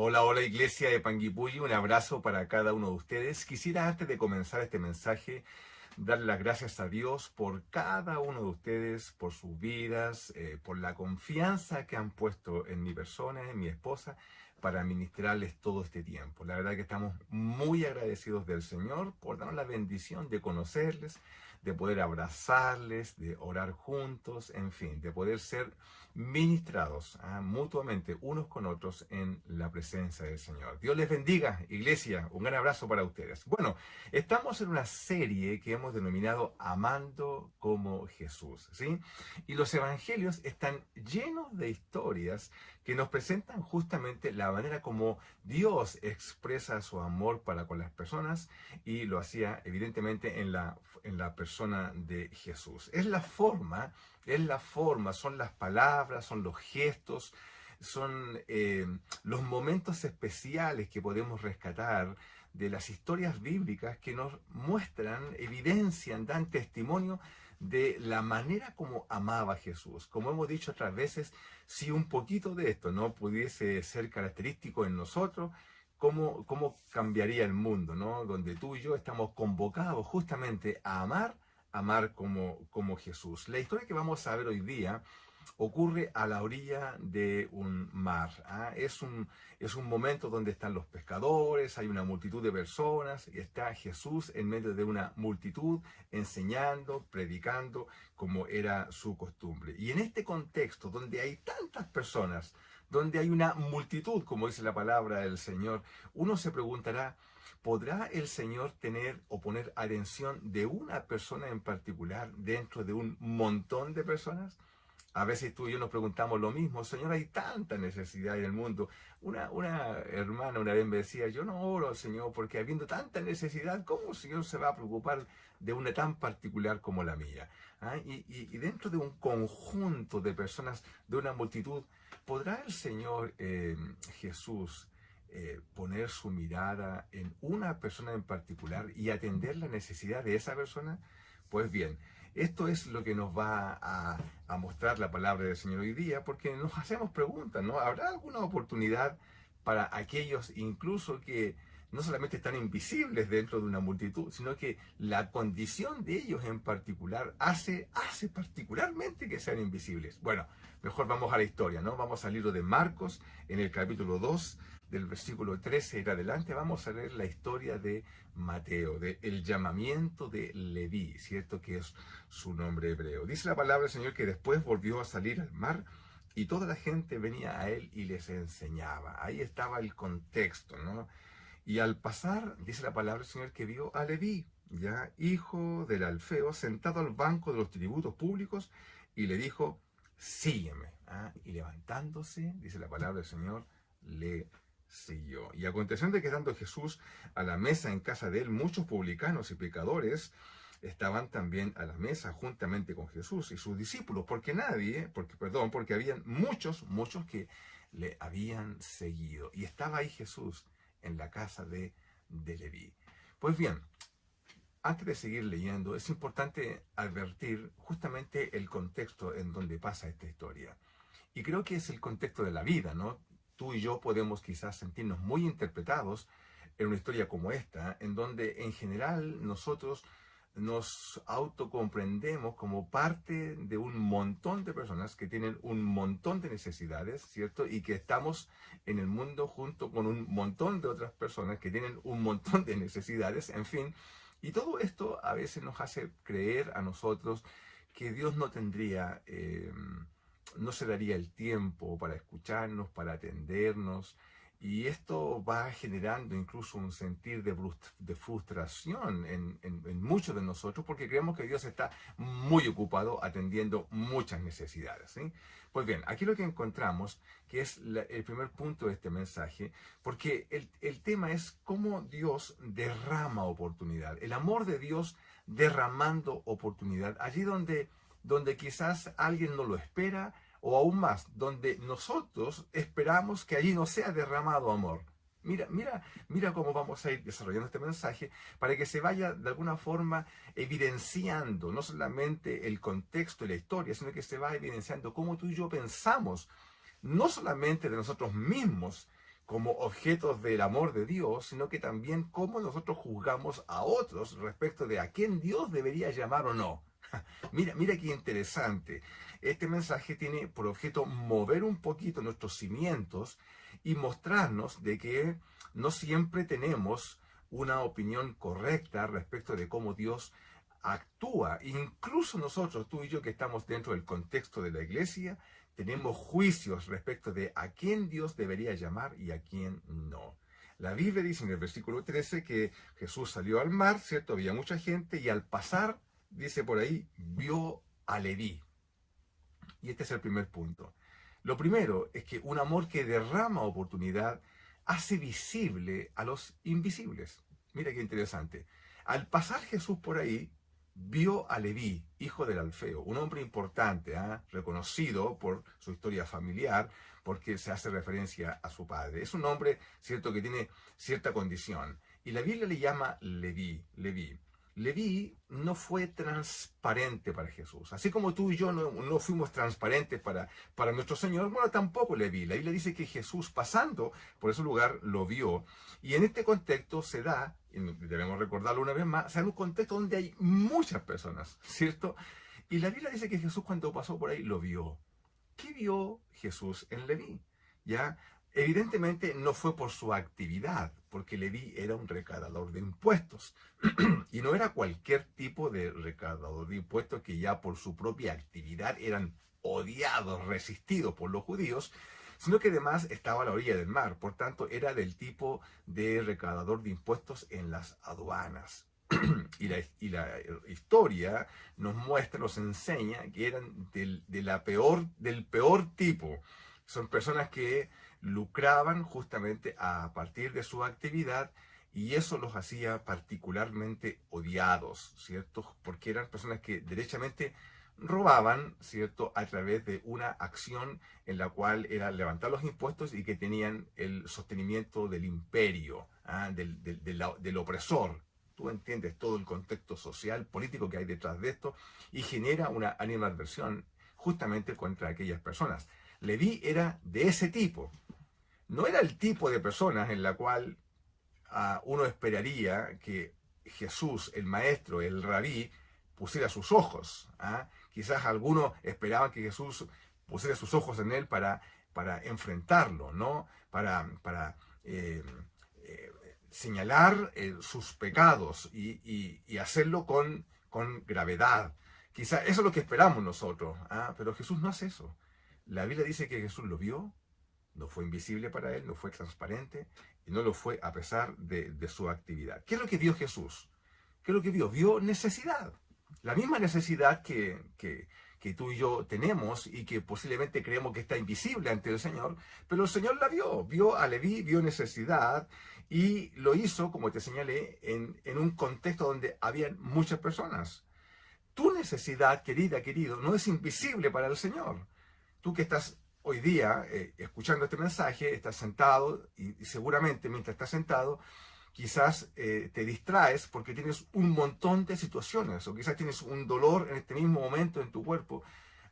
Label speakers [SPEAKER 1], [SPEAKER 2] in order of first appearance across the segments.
[SPEAKER 1] Hola, hola Iglesia de Panguipulli, un abrazo para cada uno de ustedes. Quisiera antes de comenzar este mensaje darle las gracias a Dios por cada uno de ustedes, por sus vidas, por la confianza que han puesto en mi persona, en mi esposa, para ministrarles todo este tiempo. La verdad que estamos muy agradecidos del Señor por darnos la bendición de conocerles, de poder abrazarles, de orar juntos, en fin, de poder ser ministrados mutuamente unos con otros en la presencia del Señor. Dios les bendiga, Iglesia. Un gran abrazo para ustedes. Bueno, estamos en una serie que hemos denominado Amando como Jesús, ¿sí? Y los evangelios están llenos de historias que nos presentan justamente la manera como Dios expresa su amor para con las personas, y lo hacía evidentemente en la persona de Jesús. Es la forma, son las palabras, son los gestos, son los momentos especiales que podemos rescatar de las historias bíblicas que nos muestran, evidencian, dan testimonio de la manera como amaba Jesús. Como hemos dicho otras veces, si un poquito de esto no pudiese ser característico en nosotros, ¿cómo cambiaría el mundo, ¿no? Donde tú y yo estamos convocados justamente a amar como Jesús. La historia que vamos a ver hoy día ocurre a la orilla de un mar. Es un momento donde están los pescadores, hay una multitud de personas y está Jesús en medio de una multitud enseñando, predicando, como era su costumbre. Y en este contexto donde hay tantas personas, donde hay una multitud, como dice la palabra del Señor, uno se preguntará, ¿podrá el Señor tener o poner atención de una persona en particular dentro de un montón de personas? A veces tú y yo nos preguntamos lo mismo. Señor, hay tanta necesidad en el mundo. Una hermana una vez me decía, yo no oro al Señor porque habiendo tanta necesidad, ¿cómo el Señor se va a preocupar de una tan particular como la mía? Y dentro de un conjunto de personas, de una multitud, ¿podrá el Señor Jesús poner su mirada en una persona en particular y atender la necesidad de esa persona? Pues bien, esto es lo que nos va a mostrar la palabra del Señor hoy día, porque nos hacemos preguntas, ¿no? ¿Habrá alguna oportunidad para aquellos incluso que no solamente están invisibles dentro de una multitud, sino que la condición de ellos en particular hace particularmente que sean invisibles? Bueno, mejor vamos a la historia, ¿no? Vamos al libro de Marcos, en el capítulo 2, del versículo 13 en adelante, vamos a leer la historia de Mateo, del llamamiento de Leví, ¿cierto? Que es su nombre hebreo. Dice la palabra del Señor que después volvió a salir al mar y toda la gente venía a él y les enseñaba. Ahí estaba el contexto, ¿no? Y al pasar, dice la palabra del Señor que vio a Leví, ya hijo del Alfeo, sentado al banco de los tributos públicos, y le dijo, sígueme. Y levantándose, dice la palabra del Señor, le siguió. Y aconteció que estando Jesús a la mesa en casa de él, muchos publicanos y pecadores estaban también a la mesa juntamente con Jesús y sus discípulos, porque habían muchos que le habían seguido. Y estaba ahí Jesús en la casa de Leví. Pues bien, antes de seguir leyendo, es importante advertir justamente el contexto en donde pasa esta historia. Y creo que es el contexto de la vida, ¿no? Tú y yo podemos quizás sentirnos muy interpretados en una historia como esta, en donde en general nosotros nos autocomprendemos como parte de un montón de personas que tienen un montón de necesidades, ¿cierto? Y que estamos en el mundo junto con un montón de otras personas que tienen un montón de necesidades, en fin. Y todo esto a veces nos hace creer a nosotros que Dios no se daría el tiempo para escucharnos, para atendernos, y esto va generando incluso un sentir de frustración en muchos de nosotros, porque creemos que Dios está muy ocupado atendiendo muchas necesidades, ¿sí? Pues bien, aquí lo que encontramos, que es el primer punto de este mensaje, porque el tema es cómo Dios derrama oportunidad, el amor de Dios derramando oportunidad, allí donde quizás alguien no lo espera, o aún más, donde nosotros esperamos que allí no sea derramado amor. Mira cómo vamos a ir desarrollando este mensaje para que se vaya de alguna forma evidenciando no solamente el contexto y la historia, sino que se va evidenciando cómo tú y yo pensamos, no solamente de nosotros mismos como objetos del amor de Dios, sino que también cómo nosotros juzgamos a otros respecto de a quién Dios debería llamar o no. Mira qué interesante. Este mensaje tiene por objeto mover un poquito nuestros cimientos y mostrarnos de que no siempre tenemos una opinión correcta respecto de cómo Dios actúa. Incluso nosotros, tú y yo que estamos dentro del contexto de la iglesia, tenemos juicios respecto de a quién Dios debería llamar y a quién no. La Biblia dice en el versículo 13 que Jesús salió al mar, ¿cierto? Había mucha gente y al pasar, dice por ahí, vio a Leví. Y este es el primer punto. Lo primero es que un amor que derrama oportunidad hace visible a los invisibles. Mira qué interesante. Al pasar Jesús por ahí, vio a Leví, hijo del Alfeo, un hombre importante, reconocido por su historia familiar, porque se hace referencia a su padre. Es un hombre, cierto, que tiene cierta condición. Y la Biblia le llama Leví. Leví no fue transparente para Jesús. Así como tú y yo no fuimos transparentes para nuestro Señor, bueno, tampoco Leví. La Biblia dice que Jesús, pasando por ese lugar, lo vio. Y en este contexto se da, y debemos recordarlo una vez más, se da un contexto donde hay muchas personas, ¿cierto? Y la Biblia dice que Jesús cuando pasó por ahí lo vio. ¿Qué vio Jesús en Leví? ¿Ya? Evidentemente no fue por su actividad, porque Leví era un recaudador de impuestos. Y no era cualquier tipo de recaudador de impuestos que ya por su propia actividad eran odiados, resistidos por los judíos, sino que además estaba a la orilla del mar. Por tanto, era del tipo de recaudador de impuestos en las aduanas. Y la historia nos muestra, nos enseña que eran del peor tipo. Son personas que lucraban justamente a partir de su actividad y eso los hacía particularmente odiados, ¿cierto? Porque eran personas que derechamente robaban, ¿cierto? A través de una acción en la cual era levantar los impuestos y que tenían el sostenimiento del imperio, del opresor. Tú entiendes todo el contexto social, político que hay detrás de esto y genera una animadversión justamente contra aquellas personas. Leví era de ese tipo. No era el tipo de personas en la cual uno esperaría que Jesús, el maestro, el rabí, pusiera sus ojos. Quizás algunos esperaban que Jesús pusiera sus ojos en él para enfrentarlo, ¿no? Para señalar sus pecados y hacerlo con gravedad. Quizás eso es lo que esperamos nosotros, pero Jesús no hace eso. La Biblia dice que Jesús lo vio, no fue invisible para él, no fue transparente y no lo fue a pesar de su actividad. ¿Qué es lo que vio Jesús? ¿Qué es lo que vio? Vio necesidad. La misma necesidad que tú y yo tenemos y que posiblemente creemos que está invisible ante el Señor, pero el Señor la vio a Leví, vio necesidad y lo hizo, como te señalé, en un contexto donde había muchas personas. Tu necesidad, querida, querido, no es invisible para el Señor. Tú que estás hoy día escuchando este mensaje, estás sentado y seguramente mientras estás sentado, quizás te distraes porque tienes un montón de situaciones o quizás tienes un dolor en este mismo momento en tu cuerpo.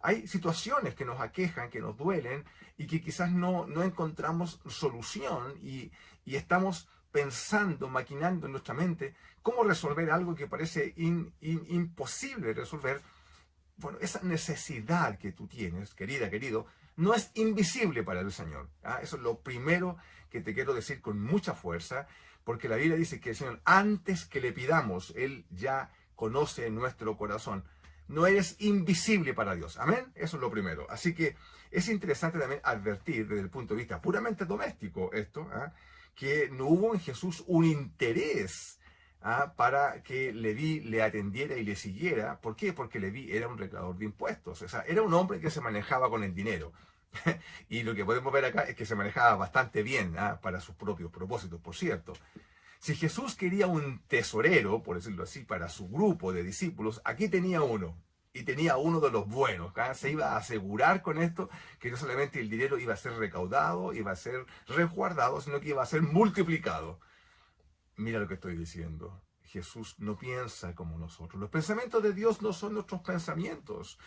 [SPEAKER 1] Hay situaciones que nos aquejan, que nos duelen y que quizás no encontramos solución y estamos pensando, maquinando en nuestra mente cómo resolver algo que parece imposible resolver. Bueno, esa necesidad que tú tienes, querida, querido, no es invisible para el Señor. Eso es lo primero que te quiero decir con mucha fuerza, porque la Biblia dice que el Señor, antes que le pidamos, Él ya conoce nuestro corazón. No eres invisible para Dios. Amén. Eso es lo primero. Así que es interesante también advertir desde el punto de vista puramente doméstico esto, que no hubo en Jesús un interés para que Leví le atendiera y le siguiera. ¿Por qué? Porque Leví era un recaudador de impuestos. O sea, era un hombre que se manejaba con el dinero. Y lo que podemos ver acá es que se manejaba bastante bien para sus propios propósitos, por cierto. Si Jesús quería un tesorero, por decirlo así, para su grupo de discípulos, aquí tenía uno. Y tenía uno de los buenos. Se iba a asegurar con esto que no solamente el dinero iba a ser recaudado, iba a ser resguardado, sino que iba a ser multiplicado. Mira lo que estoy diciendo. Jesús no piensa como nosotros. Los pensamientos de Dios no son nuestros pensamientos.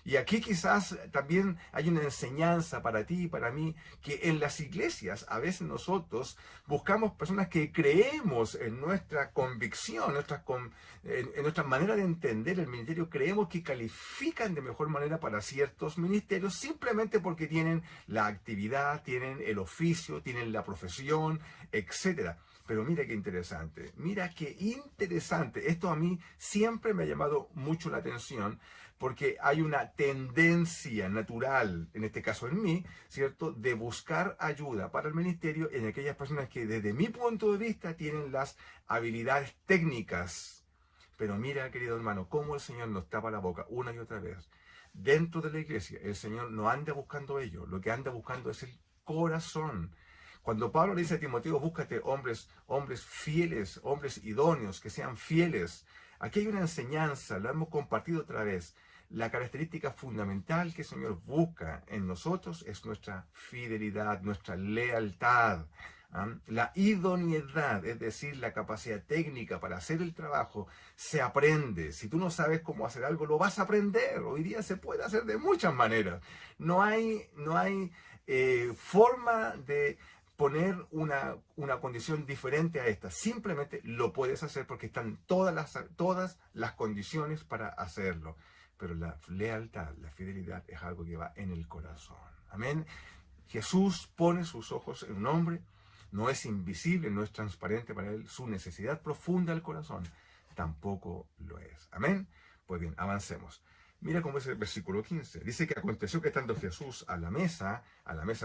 [SPEAKER 1] Y aquí quizás también hay una enseñanza para ti y para mí, que en las iglesias a veces nosotros buscamos personas que creemos en nuestra convicción, en nuestra manera de entender el ministerio, creemos que califican de mejor manera para ciertos ministerios simplemente porque tienen la actividad, tienen el oficio, tienen la profesión, etcétera. Pero mira qué interesante, mira qué interesante. Esto a mí siempre me ha llamado mucho la atención, porque hay una tendencia natural, en este caso en mí, ¿cierto?, de buscar ayuda para el ministerio en aquellas personas que desde mi punto de vista tienen las habilidades técnicas. Pero mira, querido hermano, cómo el Señor nos tapa la boca una y otra vez. Dentro de la iglesia, el Señor no anda buscando ello, lo que anda buscando es el corazón. Cuando Pablo le dice a Timoteo, búscate hombres fieles, hombres idóneos, que sean fieles. Aquí hay una enseñanza, lo hemos compartido otra vez. La característica fundamental que el Señor busca en nosotros es nuestra fidelidad, nuestra lealtad. La idoneidad, es decir, la capacidad técnica para hacer el trabajo, se aprende. Si tú no sabes cómo hacer algo, lo vas a aprender. Hoy día se puede hacer de muchas maneras. No hay forma de poner una condición diferente a esta. Simplemente lo puedes hacer porque están todas las condiciones para hacerlo. Pero la lealtad, la fidelidad es algo que va en el corazón. Amén. Jesús pone sus ojos en un hombre, no es invisible, no es transparente para él. Su necesidad profunda del corazón tampoco lo es. Amén. Pues bien, avancemos. Mira cómo es el versículo 15. Dice que aconteció que estando Jesús a la mesa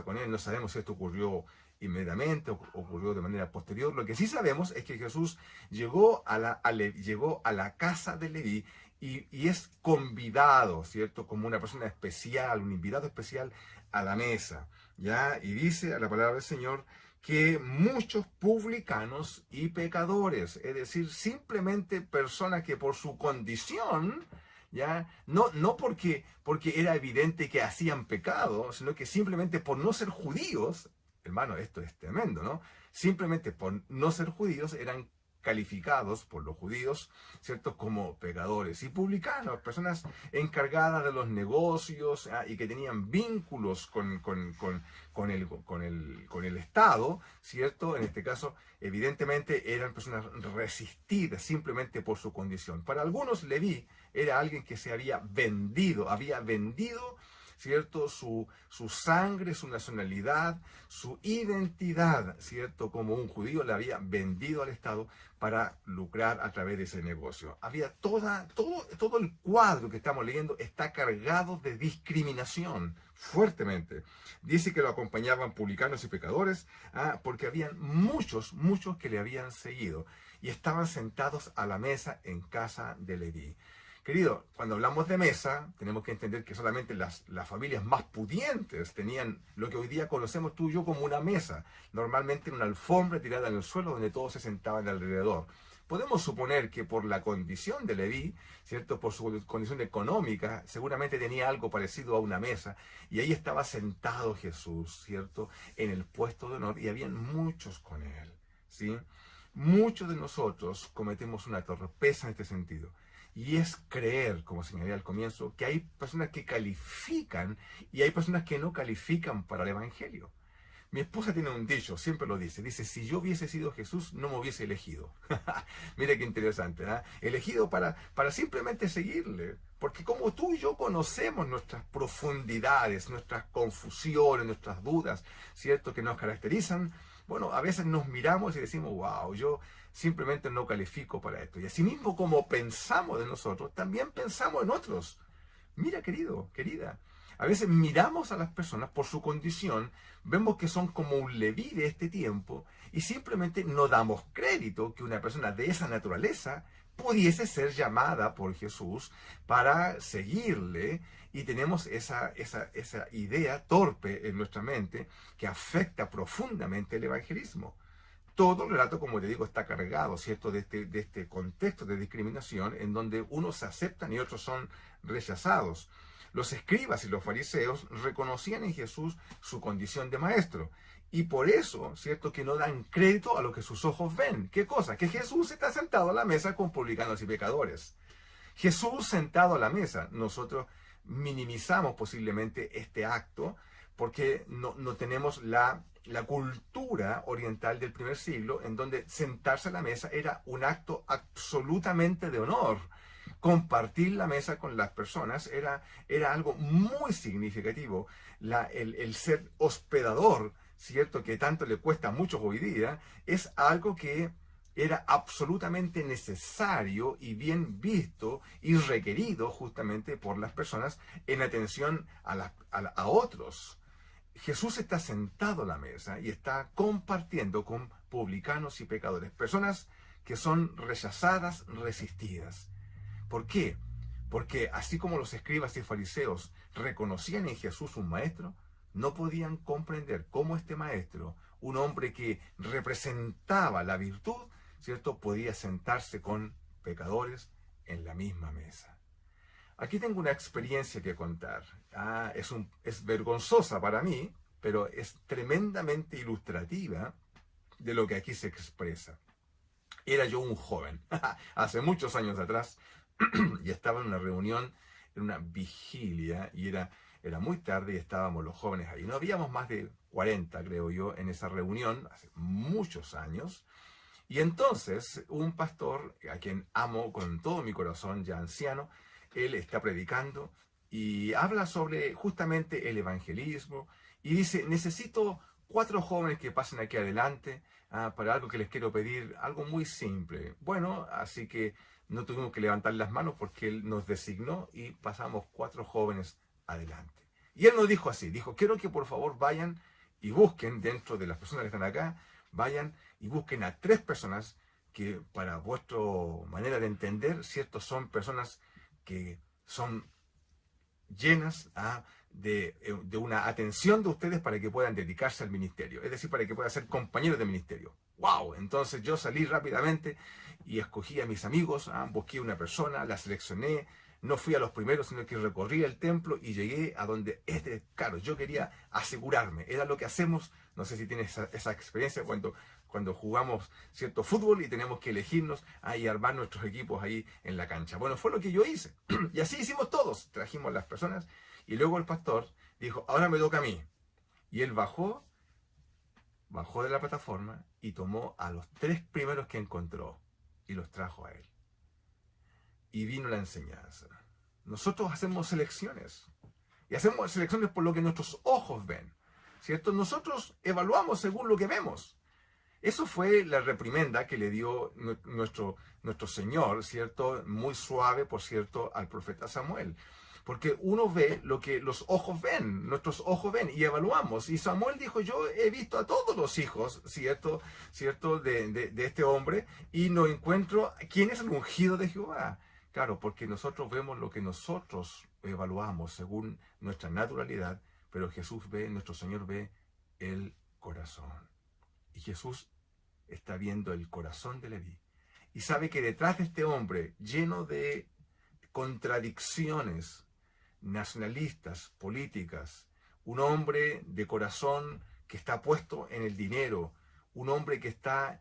[SPEAKER 1] con él, no sabemos si esto ocurrió inmediatamente o ocurrió de manera posterior. Lo que sí sabemos es que Jesús llegó a la casa de Leví y es convidado, ¿cierto? Como una persona especial, un invitado especial a la mesa, ¿ya? Y dice a la palabra del Señor que muchos publicanos y pecadores, es decir, simplemente personas que por su condición, ¿ya? No porque era evidente que hacían pecado, sino que simplemente por no ser judíos, hermano, esto es tremendo, ¿no? Simplemente por no ser judíos eran calificados por los judíos, ¿cierto?, como pecadores. Y publicanos, personas encargadas de los negocios, y que tenían vínculos con el Estado, ¿cierto? En este caso, evidentemente eran personas resistidas simplemente por su condición. Para algunos, Leví era alguien que se había vendido, ¿cierto?, su sangre, su nacionalidad, su identidad, ¿cierto?, como un judío, le había vendido al Estado para lucrar a través de ese negocio. Había todo el cuadro que estamos leyendo está cargado de discriminación, fuertemente. Dice que lo acompañaban publicanos y pecadores, porque habían muchos que le habían seguido y estaban sentados a la mesa en casa de Leví. Querido, cuando hablamos de mesa, tenemos que entender que solamente las familias más pudientes tenían lo que hoy día conocemos tú y yo como una mesa, normalmente una alfombra tirada en el suelo donde todos se sentaban alrededor. Podemos suponer que por la condición de Leví, ¿cierto?, por su condición económica, seguramente tenía algo parecido a una mesa, y ahí estaba sentado Jesús, ¿cierto?, en el puesto de honor, y habían muchos con él, ¿sí? Muchos de nosotros cometemos una torpeza en este sentido. Y es creer, como señalé al comienzo, que hay personas que califican y hay personas que no califican para el Evangelio. Mi esposa tiene un dicho, siempre lo dice, si yo hubiese sido Jesús, no me hubiese elegido. Mire qué interesante, ¿eh? Elegido para simplemente seguirle. Porque como tú y yo conocemos nuestras profundidades, nuestras confusiones, nuestras dudas, ¿cierto?, que nos caracterizan, bueno, a veces nos miramos y decimos, wow, yo simplemente no califico para esto. Y así mismo como pensamos de nosotros, también pensamos en otros. Mira, querido, querida, a veces miramos a las personas por su condición, vemos que son como un Leví de este tiempo y simplemente no damos crédito que una persona de esa naturaleza pudiese ser llamada por Jesús para seguirle, y tenemos esa idea torpe en nuestra mente que afecta profundamente el evangelismo. Todo el relato, como te digo, está cargado, ¿cierto?, de este contexto de discriminación en donde unos se aceptan y otros son rechazados. Los escribas y los fariseos reconocían en Jesús su condición de maestro. Y por eso, ¿cierto?, que no dan crédito a lo que sus ojos ven. ¿Qué cosa? Que Jesús está sentado a la mesa con publicanos y pecadores. Jesús sentado a la mesa. Nosotros minimizamos posiblemente este acto porque no tenemos la cultura oriental del primer siglo, en donde sentarse a la mesa era un acto absolutamente de honor. Compartir la mesa con las personas era algo muy significativo. El ser hospedador, ¿cierto? Que tanto le cuesta a muchos hoy día, es algo que era absolutamente necesario y bien visto y requerido justamente por las personas en atención a otros. Jesús está sentado a la mesa y está compartiendo con publicanos y pecadores, personas que son rechazadas, resistidas. ¿Por qué? Porque así como los escribas y fariseos reconocían en Jesús un maestro, no podían comprender cómo este maestro, un hombre que representaba la virtud, ¿cierto?, podía sentarse con pecadores en la misma mesa. Aquí tengo una experiencia que contar. Es vergonzosa para mí, pero es tremendamente ilustrativa de lo que aquí se expresa. Era yo un joven, hace muchos años atrás, y estaba en una reunión, en una vigilia, y era muy tarde y estábamos los jóvenes ahí. No habíamos más de 40, creo yo, en esa reunión, hace muchos años. Y entonces un pastor, a quien amo con todo mi corazón, ya anciano, él está predicando y habla sobre justamente el evangelismo y dice, necesito 4 jóvenes que pasen aquí adelante para algo que les quiero pedir, algo muy simple. Bueno, así que no tuvimos que levantar las manos porque él nos designó y pasamos 4 jóvenes adelante. Y él nos dijo así, dijo, quiero que por favor vayan y busquen dentro de las personas que están acá, vayan y busquen a 3 personas que para vuestra manera de entender, ¿cierto? Son personas que son llenas de una atención de ustedes para que puedan dedicarse al ministerio, es decir, para que puedan ser compañeros de ministerio. ¡Wow! Entonces yo salí rápidamente y escogí a mis amigos, busqué una persona, la seleccioné, no fui a los primeros, sino que recorrí el templo y llegué a donde claro, yo quería asegurarme, era lo que hacemos, no sé si tienes esa experiencia cuando jugamos cierto fútbol y tenemos que elegirnos y armar nuestros equipos ahí en la cancha. Bueno, fue lo que yo hice. Y así hicimos todos. Trajimos las personas y luego el pastor dijo, ahora me toca a mí. Y él bajó de la plataforma y tomó a los 3 primeros que encontró y los trajo a él. Y vino la enseñanza. Nosotros hacemos selecciones. Y hacemos selecciones por lo que nuestros ojos ven, ¿cierto? Nosotros evaluamos según lo que vemos. Eso fue la reprimenda que le dio nuestro Señor, ¿cierto? Muy suave, por cierto, al profeta Samuel. Porque uno ve lo que los ojos ven, nuestros ojos ven, y evaluamos. Y Samuel dijo, yo he visto a todos los hijos, ¿cierto? De este hombre, y no encuentro quién es el ungido de Jehová. Claro, porque nosotros vemos lo que nosotros evaluamos según nuestra naturalidad, pero nuestro Señor ve el corazón. Y Jesús está viendo el corazón de Leví. Y sabe que detrás de este hombre, lleno de contradicciones nacionalistas, políticas, un hombre de corazón que está puesto en el dinero, un hombre que está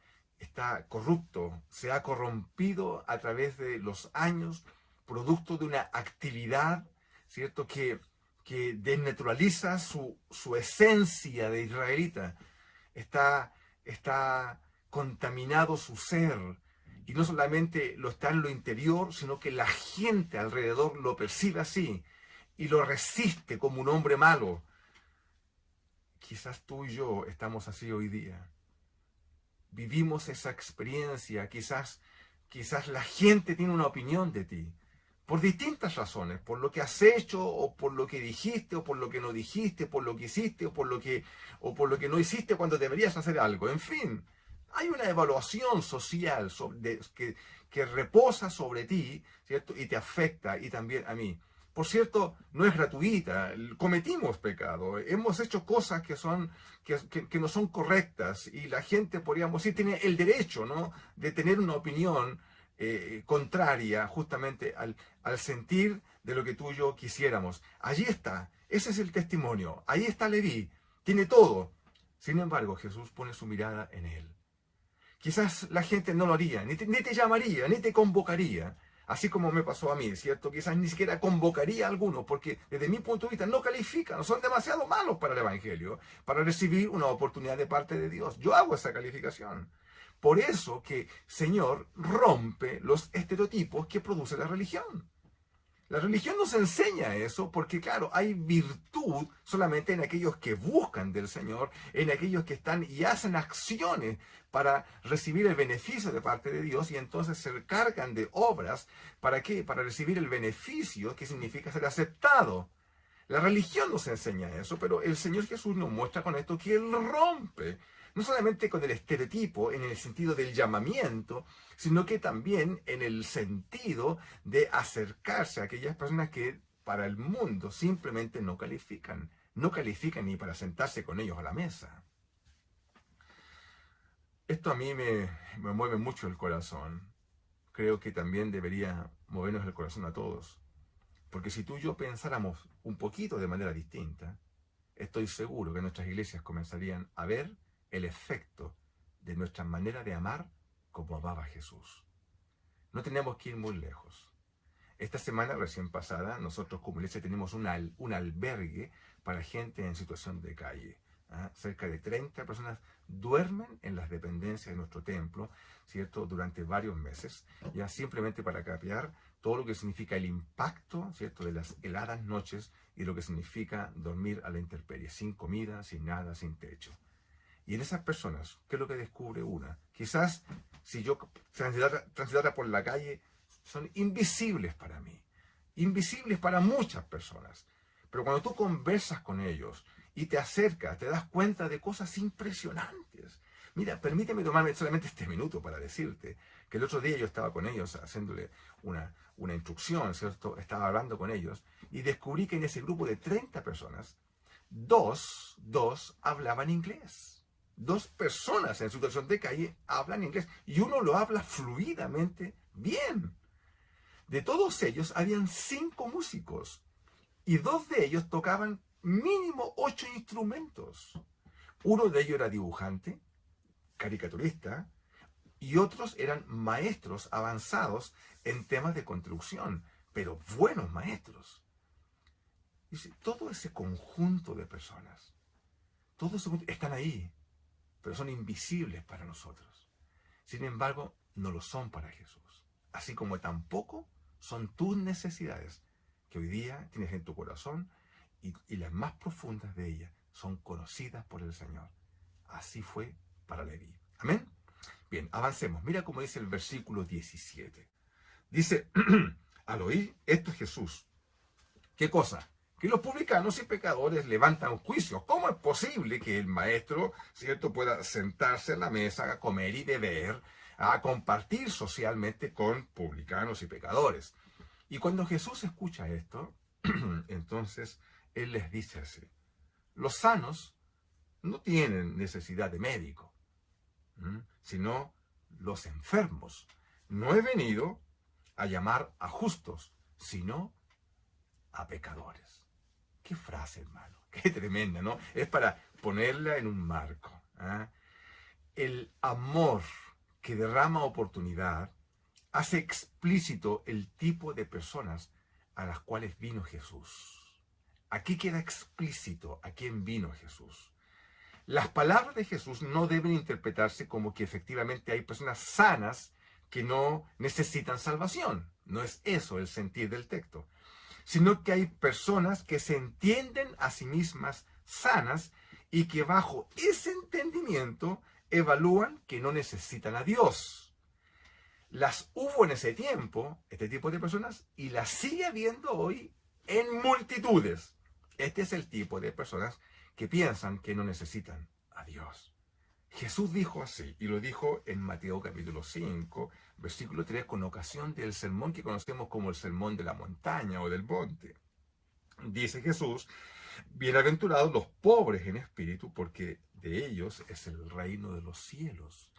[SPEAKER 1] corrupto, se ha corrompido a través de los años, producto de una actividad, ¿cierto?, que desnaturaliza su esencia de israelita. Está contaminado su ser, y no solamente lo está en lo interior, sino que la gente alrededor lo percibe así y lo resiste como un hombre malo. Quizás tú y yo estamos así hoy día. Vivimos esa experiencia, quizás la gente tiene una opinión de ti, por distintas razones, por lo que has hecho, o por lo que dijiste, o por lo que no dijiste, por lo que hiciste, o por lo que no hiciste cuando deberías hacer algo. En fin, hay una evaluación social que reposa sobre ti, ¿cierto? Y te afecta, y también a mí. Por cierto, no es gratuita, cometimos pecado, hemos hecho cosas que no son correctas, y la gente, podríamos decir, tiene el derecho, ¿no?, de tener una opinión contraria justamente al sentir de lo que tú y yo quisiéramos. Allí está, ese es el testimonio, ahí está Leví, tiene todo. Sin embargo, Jesús pone su mirada en él. Quizás la gente no lo haría, ni te llamaría, ni te convocaría, Así como me pasó a mí, ¿cierto? Quizás ni siquiera convocaría a algunos, porque desde mi punto de vista no califican, son demasiado malos para el Evangelio, para recibir una oportunidad de parte de Dios. Yo hago esa calificación. Por eso que Señor rompe los estereotipos que produce la religión. La religión nos enseña eso porque, claro, hay virtud solamente en aquellos que buscan del Señor, en aquellos que están y hacen acciones para recibir el beneficio de parte de Dios y entonces se cargan de obras. ¿Para qué? Para recibir el beneficio que significa ser aceptado. La religión nos enseña eso, pero el Señor Jesús nos muestra con esto que Él rompe no solamente con el estereotipo en el sentido del llamamiento, sino que también en el sentido de acercarse a aquellas personas que para el mundo simplemente no califican ni para sentarse con ellos a la mesa. Esto a mí me mueve mucho el corazón. Creo que también debería movernos el corazón a todos. Porque si tú y yo pensáramos un poquito de manera distinta, estoy seguro que nuestras iglesias comenzarían a ver el efecto de nuestra manera de amar como amaba Jesús. No tenemos que ir muy lejos. Esta semana recién pasada, nosotros como iglesia tenemos un albergue para gente en situación de calle. Cerca de 30 personas duermen en las dependencias de nuestro templo, ¿cierto? Durante varios meses, ya simplemente para capear todo lo que significa el impacto, ¿cierto? De las heladas noches y lo que significa dormir a la intemperie, sin comida, sin nada, sin techo. Y en esas personas, ¿qué es lo que descubre una? Quizás si yo transitara por la calle, son invisibles para mí, invisibles para muchas personas. Pero cuando tú conversas con ellos y te acercas, te das cuenta de cosas impresionantes. Mira, permíteme tomarme solamente este minuto para decirte que el otro día yo estaba con ellos haciéndole una instrucción, ¿cierto? Estaba hablando con ellos y descubrí que en ese grupo de 30 personas, dos hablaban inglés. 2 personas en situación de calle hablan inglés y uno lo habla fluidamente bien. De todos ellos habían 5 músicos y 2 de ellos tocaban mínimo 8 instrumentos. Uno de ellos era dibujante, caricaturista, y otros eran maestros avanzados en temas de construcción, pero buenos maestros. Dice, todo ese conjunto de personas, todos están ahí, pero son invisibles para nosotros. Sin embargo, no lo son para Jesús. Así como tampoco son tus necesidades, que hoy día tienes en tu corazón, y las más profundas de ellas son conocidas por el Señor. Así fue para Leví. ¿Amén? Bien, avancemos. Mira cómo dice el versículo 17. Dice, al oír esto Jesús, ¿qué cosa? Que los publicanos y pecadores levantan juicios. ¿Cómo es posible que el maestro, ¿cierto?, pueda sentarse a la mesa a comer y beber, a compartir socialmente con publicanos y pecadores? Y cuando Jesús escucha esto, entonces Él les dice así, los sanos no tienen necesidad de médico, sino los enfermos. No he venido a llamar a justos, sino a pecadores. Qué frase, hermano, qué tremenda, ¿no? Es para ponerla en un marco. El amor que derrama oportunidad hace explícito el tipo de personas a las cuales vino Jesús. Aquí queda explícito a quién vino Jesús. Las palabras de Jesús no deben interpretarse como que efectivamente hay personas sanas que no necesitan salvación. No es eso el sentir del texto, sino que hay personas que se entienden a sí mismas sanas y que bajo ese entendimiento evalúan que no necesitan a Dios. Las hubo en ese tiempo, este tipo de personas, y las sigue habiendo hoy en multitudes. Este es el tipo de personas que piensan que no necesitan a Dios. Jesús dijo así, y lo dijo en Mateo capítulo 5, versículo 3, con ocasión del sermón que conocemos como el sermón de la montaña o del monte. Dice Jesús, bienaventurados los pobres en espíritu, porque de ellos es el reino de los cielos.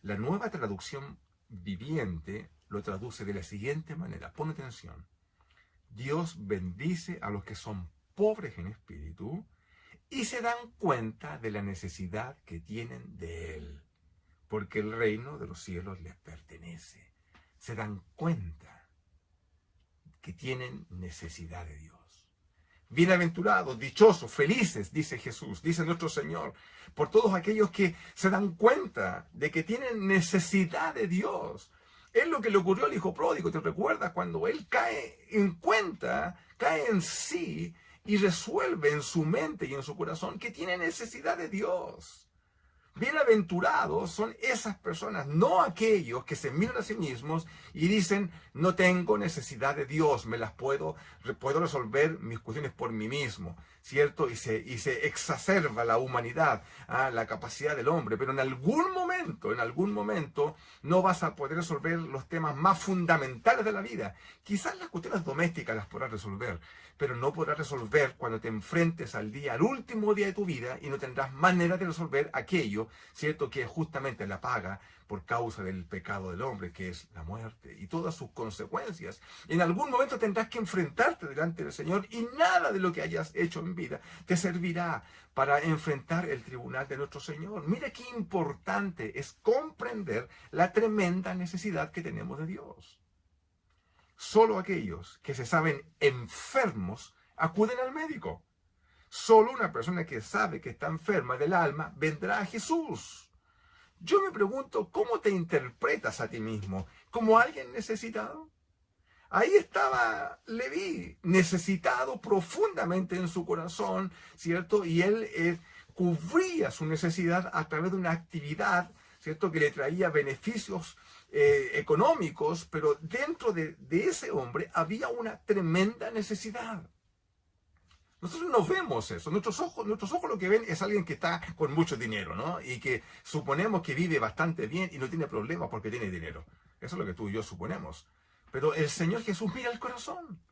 [SPEAKER 1] La Nueva Traducción Viviente lo traduce de la siguiente manera, pon atención. Dios bendice a los que son pobres en espíritu y se dan cuenta de la necesidad que tienen de Él, porque el reino de los cielos les pertenece. Se dan cuenta. que tienen necesidad de Dios. Bienaventurados, dichosos, felices, dice Jesús, dice nuestro Señor, por todos aquellos que se dan cuenta de que tienen necesidad de Dios. Es lo que le ocurrió al hijo pródigo, ¿te recuerdas? Cuando él cae en cuenta, cae en sí y resuelve en su mente y en su corazón que tiene necesidad de Dios. Bienaventurados son esas personas, no aquellos que se miran a sí mismos y dicen, no tengo necesidad de Dios, puedo resolver mis cuestiones por mí mismo, ¿cierto? Y se exacerba la humanidad, la capacidad del hombre, pero en algún momento no vas a poder resolver los temas más fundamentales de la vida. Quizás las cuestiones domésticas las podrás resolver, pero no podrás resolver cuando te enfrentes al último día de tu vida y no tendrás manera de resolver aquello, ¿cierto? Que es justamente la paga por causa del pecado del hombre, que es la muerte y todas sus consecuencias. En algún momento tendrás que enfrentarte delante del Señor y nada de lo que hayas hecho en vida te servirá para enfrentar el tribunal de nuestro Señor. Mira qué importante es comprender la tremenda necesidad que tenemos de Dios. Solo aquellos que se saben enfermos acuden al médico. Solo una persona que sabe que está enferma del alma vendrá a Jesús. Yo me pregunto, ¿cómo te interpretas a ti mismo? ¿Como alguien necesitado? Ahí estaba Leví, necesitado profundamente en su corazón, ¿cierto? Y él cubría su necesidad a través de una actividad, ¿cierto? Que le traía beneficios económicos, pero dentro de ese hombre había una tremenda necesidad. Nosotros no vemos eso. Nuestros ojos lo que ven es alguien que está con mucho dinero, ¿no? Y que suponemos que vive bastante bien y no tiene problemas porque tiene dinero. Eso es lo que tú y yo suponemos. Pero el Señor Jesús mira el corazón.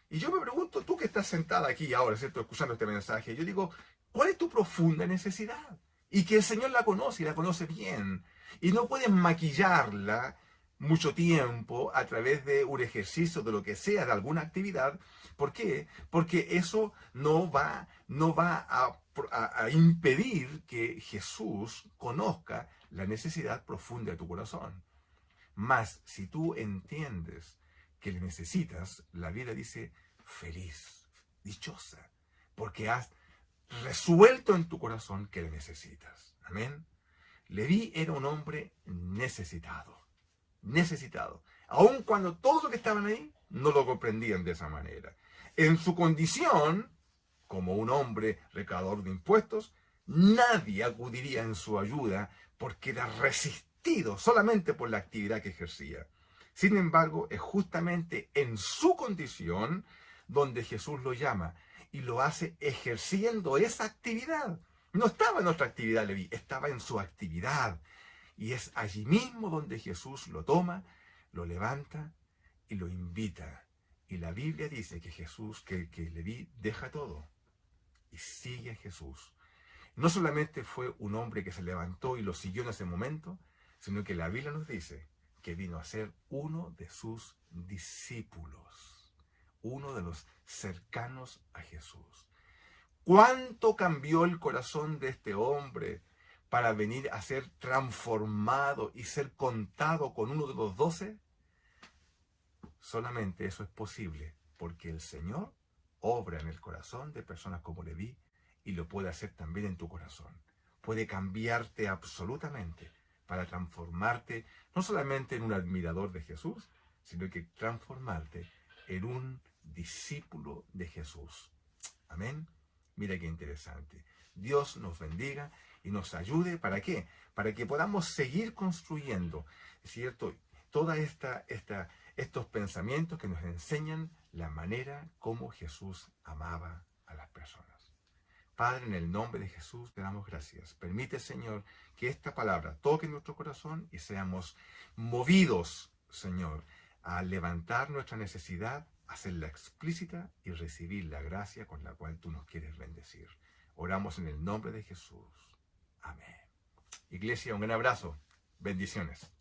[SPEAKER 1] Y yo me pregunto, tú que estás sentada aquí ahora, ¿cierto? Escuchando este mensaje, yo digo, ¿cuál es tu profunda necesidad? Y que el Señor la conoce y la conoce bien. Y no puedes maquillarla mucho tiempo a través de un ejercicio, de lo que sea, de alguna actividad. ¿Por qué? Porque eso no va a impedir que Jesús conozca la necesidad profunda de tu corazón. Mas si tú entiendes que le necesitas, la Biblia dice feliz, dichosa, porque has resuelto en tu corazón que le necesitas. Amén. Leví era un hombre necesitado. Aun cuando todos los que estaban ahí no lo comprendían de esa manera. En su condición, como un hombre recaudador de impuestos, nadie acudiría en su ayuda porque era resistido solamente por la actividad que ejercía. Sin embargo, es justamente en su condición donde Jesús lo llama y lo hace ejerciendo esa actividad. No estaba en otra actividad, Leví, estaba en su actividad. Y es allí mismo donde Jesús lo toma, lo levanta y lo invita. Y la Biblia dice que Leví deja todo y sigue a Jesús. No solamente fue un hombre que se levantó y lo siguió en ese momento, sino que la Biblia nos dice que vino a ser uno de sus discípulos, uno de los cercanos a Jesús. ¿Cuánto cambió el corazón de este hombre para venir a ser transformado y ser contado con uno de los 12? Solamente eso es posible porque el Señor obra en el corazón de personas como Leví y lo puede hacer también en tu corazón. Puede cambiarte absolutamente para transformarte no solamente en un admirador de Jesús, sino que transformarte en un discípulo de Jesús. Amén. Mira qué interesante. Dios nos bendiga y nos ayude. ¿Para qué? Para que podamos seguir construyendo, ¿cierto? Toda estos pensamientos que nos enseñan la manera como Jesús amaba a las personas. Padre, en el nombre de Jesús te damos gracias. Permite, Señor, que esta palabra toque nuestro corazón y seamos movidos, Señor, a levantar nuestra necesidad, hacerla explícita y recibir la gracia con la cual tú nos quieres bendecir. Oramos en el nombre de Jesús. Amén. Iglesia, un gran abrazo. Bendiciones.